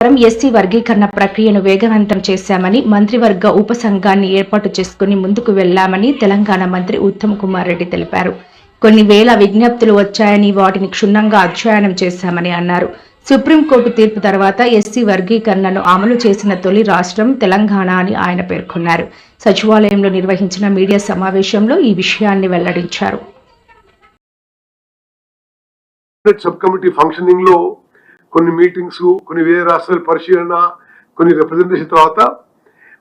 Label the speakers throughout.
Speaker 1: SC వర్గీకరణ ప్రక్రియను వేగవంతం చేశామని మంత్రివర్గ ఉపసంఘాన్ని ఏర్పాటు చేసుకుని ముందుకు వెళ్లామని తెలంగాణ మంత్రి ఉత్తమ్ కుమార్ రెడ్డి తెలిపారు. కొన్ని వేల విజ్ఞప్తులు వచ్చాయని వాటిని క్షుణ్ణంగా అధ్యయనం చేశామని అన్నారు. సుప్రీంకోర్టు తీర్పు తర్వాత ఎస్సీ వర్గీకరణను అమలు చేసిన తొలి రాష్ట్రం తెలంగాణ అని ఆయన పేర్కొన్నారు. సచివాలయంలో నిర్వహించిన మీడియా సమావేశంలో ఈ విషయాన్ని వెల్లడించారు.
Speaker 2: సబ్ కమిటీ ఫంక్షనింగ్ లో కొన్ని మీటింగ్స్, కొన్ని వేరే రాష్ట్రాల పరిశీలన, కొన్ని రిప్రజెంటేషన్ తర్వాత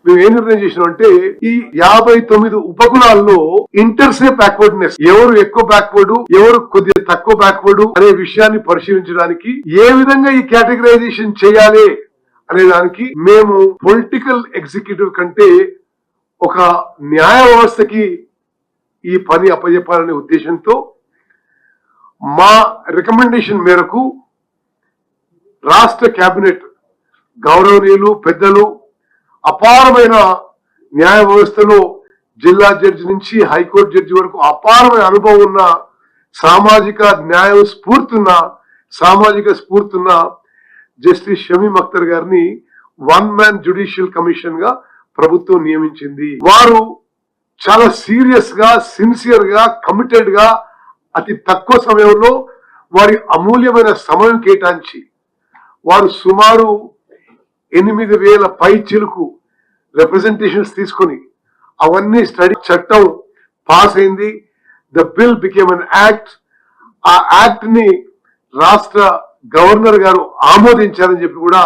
Speaker 2: మేము ఏం నిర్ణయం చేసినాం అంటే ఈ 59 ఉపకులాల్లో ఇంటర్సే బ్యాక్వర్డ్నెస్, ఎవరు ఎక్కువ బ్యాక్వర్డ్, ఎవరు కొద్దిగా తక్కువ బ్యాక్వర్డ్ అనే విషయాన్ని పరిశీలించడానికి ఏ విధంగా ఈ కేటగరైజేషన్ చేయాలి అనే దానికి మేము పొలిటికల్ ఎగ్జిక్యూటివ్ కంటే ఒక న్యాయ వ్యవస్థకి ఈ పని అప్పచెప్పాలనే ఉద్దేశంతో మా రికమెండేషన్ మేరకు రాష్ట్ర కేబినెట్ గౌరవనీయులు పెద్దలు అపారమైన న్యాయ వ్యవస్థలో జిల్లా జడ్జి నుంచి హైకోర్టు జడ్జి వరకు అపారమైన అనుభవం ఉన్న సామాజిక స్ఫూర్తున్న జస్టిస్ షమీమ్ అఖ్తర్ గారిని 1 మ్యాన్ జ్యుడిషియల్ కమిషన్ గా ప్రభుత్వం నియమించింది. వారు చాలా సీరియస్ గా, సిన్సియర్ గా, కమిటెడ్ గా అతి తక్కువ సమయంలో వారి అమూల్యమైన సమయం కేటాయించి వారు సుమారు 8,000 పై చిలుకు రిప్రజెంటేషన్స్ తీసుకొని అవన్నీ స్టడీ చట్టం పాస్ అయింది. The bill became an act. ఆ యాక్ట్ ని రాష్ట్ర గవర్నర్ గారు ఆమోదించారని చెప్పి కూడా